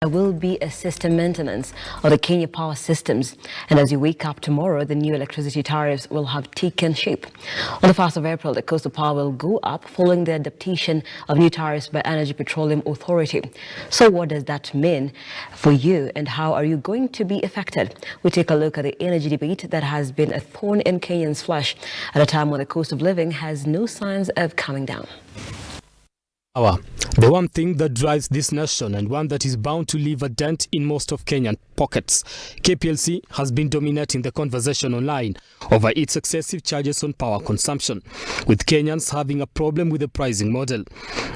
There will be a system maintenance of the Kenya power systems, and as you wake up tomorrow, the new electricity tariffs will have taken shape. On the 1st of April, the cost of power will go up following the adaptation of new tariffs by Energy Petroleum Authority. So what does that mean for you, and how are you going to be affected? We take a look at the energy debate that has been a thorn in Kenyans' flesh at a time when the cost of living has no signs of coming down. The one thing that drives this nation, and one that is bound to leave a dent in most of Kenyan pockets. KPLC has been dominating the conversation online over its excessive charges on power consumption, with Kenyans having a problem with the pricing model.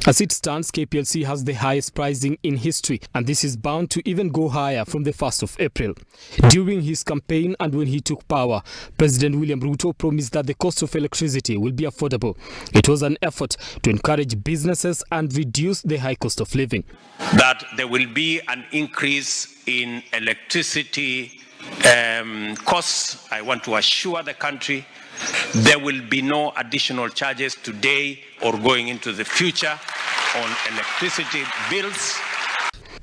As it stands, KPLC has the highest pricing in history, and this is bound to even go higher from the 1st of April. During his campaign and when he took power, President William Ruto promised that the cost of electricity will be affordable. It was an effort to encourage businesses and reduce the high cost of living. That there will be an increase in electricity costs. I want to assure the country there will be no additional charges today or going into the future on electricity bills.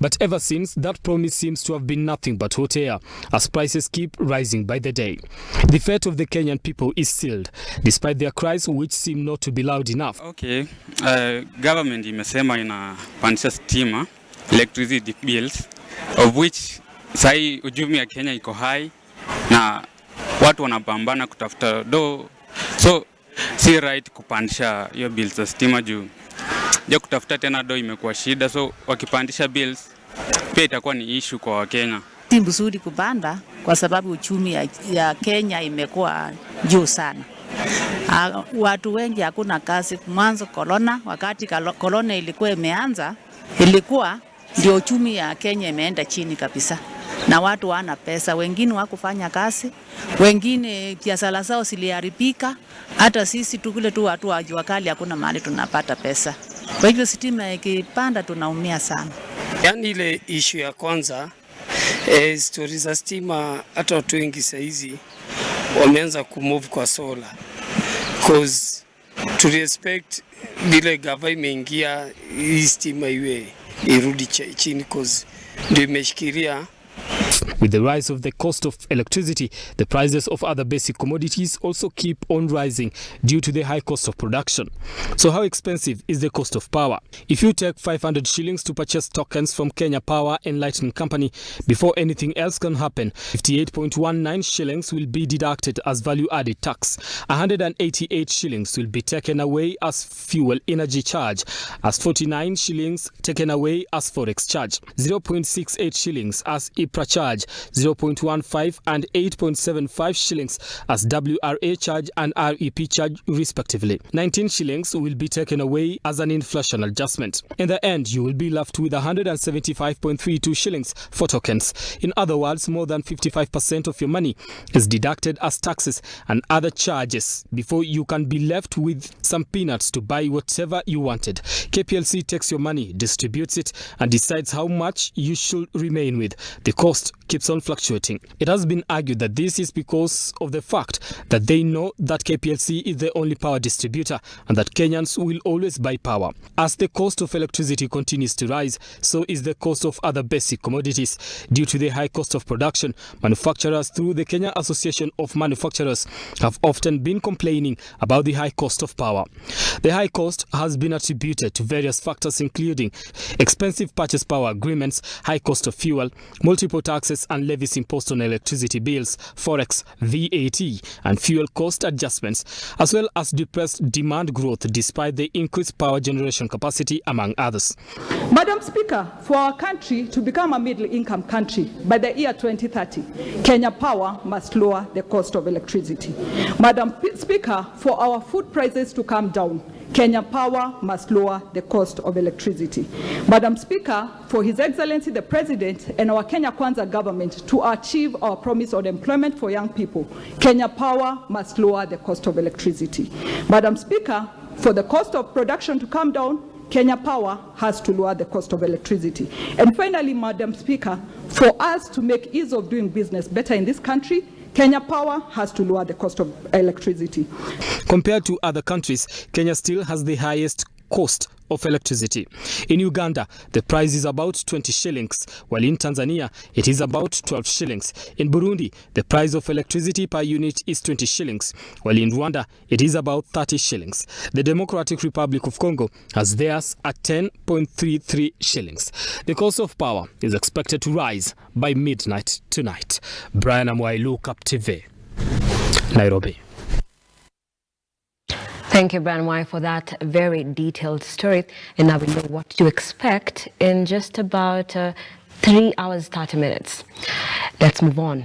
But ever since, that promise seems to have been nothing but hot air, as prices keep rising by the day. The fate of the Kenyan people is sealed, despite their cries which seem not to be loud enough. Okay, government imesema inapandisha stima, electricity bills, of which sai uchumi ya Kenya iko high, na watu wanapambana kutafuta do. So, si right kupandisha hiyo bills za stima juu. Ja kutafuta tena do imekuwa shida, so wakipandisha bills pia itakuwa ni issue kwa Wakenya. Si mzuri kupanda kwa sababu uchumi ya Kenya imekuwa juu sana. Watu wengi hakuna kazi. Mwanzo corona, wakati corona ilikuwa imeanza, ilikuwa ndio uchumi ya Kenya imeenda chini kabisa. Na watu wana pesa, wengine wakufanya kazi, wengine biashara zao ziliharibika. Hata sisi tukule tu watu wa jua kali hakuna mahali tunapata pesa. Kwa hivyo stima ikipanda tunaumia sana. Yani ile issue ya kwanza story za stima, hata watu wengi saizi wameanza kumove kwa solar, cause to respect vile gava imeingia hii stima iwe irudi chini, cause ndio imeshikilia. With the rise of the cost of electricity, the prices of other basic commodities also keep on rising due to the high cost of production. So how expensive is the cost of power? If you take 500 shillings to purchase tokens from Kenya Power and Lighting Company, before anything else can happen, 58.19 shillings will be deducted as value-added tax. 188 shillings will be taken away as fuel energy charge, as 49 shillings taken away as forex charge, 0.68 shillings as IPRA charge, 0.15 and 8.75 shillings as WRA charge and REP charge respectively. 19 shillings will be taken away as an inflation adjustment. In the end, you will be left with 175.32 shillings for tokens. In other words, more than 55% of your money is deducted as taxes and other charges before you can be left with some peanuts to buy whatever you wanted. KPLC takes your money, distributes it, and decides how much you should remain with. The cost keeps on fluctuating. It has been argued that this is because of the fact that they know that KPLC is the only power distributor and that Kenyans will always buy power. As the cost of electricity continues to rise, so is the cost of other basic commodities. Due to the high cost of production, manufacturers through the Kenya Association of Manufacturers have often been complaining about the high cost of power. The high cost has been attributed to various factors including expensive purchase power agreements, high cost of fuel, multiple taxes and levies imposed on electricity bills, forex, VAT, and fuel cost adjustments, as well as depressed demand growth despite the increased power generation capacity, among others. Madam Speaker, for our country to become a middle-income country by the year 2030, Kenya Power must lower the cost of electricity. Madam Speaker, for our food prices to come down, Kenya Power must lower the cost of electricity. Madam Speaker, for His Excellency the President and our Kenya Kwanza government to achieve our promise on employment for young people, Kenya Power must lower the cost of electricity. Madam Speaker, for the cost of production to come down, Kenya Power has to lower the cost of electricity. And finally, Madam Speaker, for us to make ease of doing business better in this country, Kenya Power has to lower the cost of electricity. Compared to other countries, Kenya still has the highest cost of electricity. In Uganda, the price is about 20 shillings, while in Tanzania, it is about 12 shillings. In Burundi, the price of electricity per unit is 20 shillings, while in Rwanda, it is about 30 shillings. The Democratic Republic of Congo has theirs at 10.33 shillings. The cost of power is expected to rise by midnight tonight. Brian Amwai, Look Up TV, Nairobi. Thank you, Brian White, for that very detailed story. And now we know what to expect in just about 3 hours, 30 minutes. Let's move on.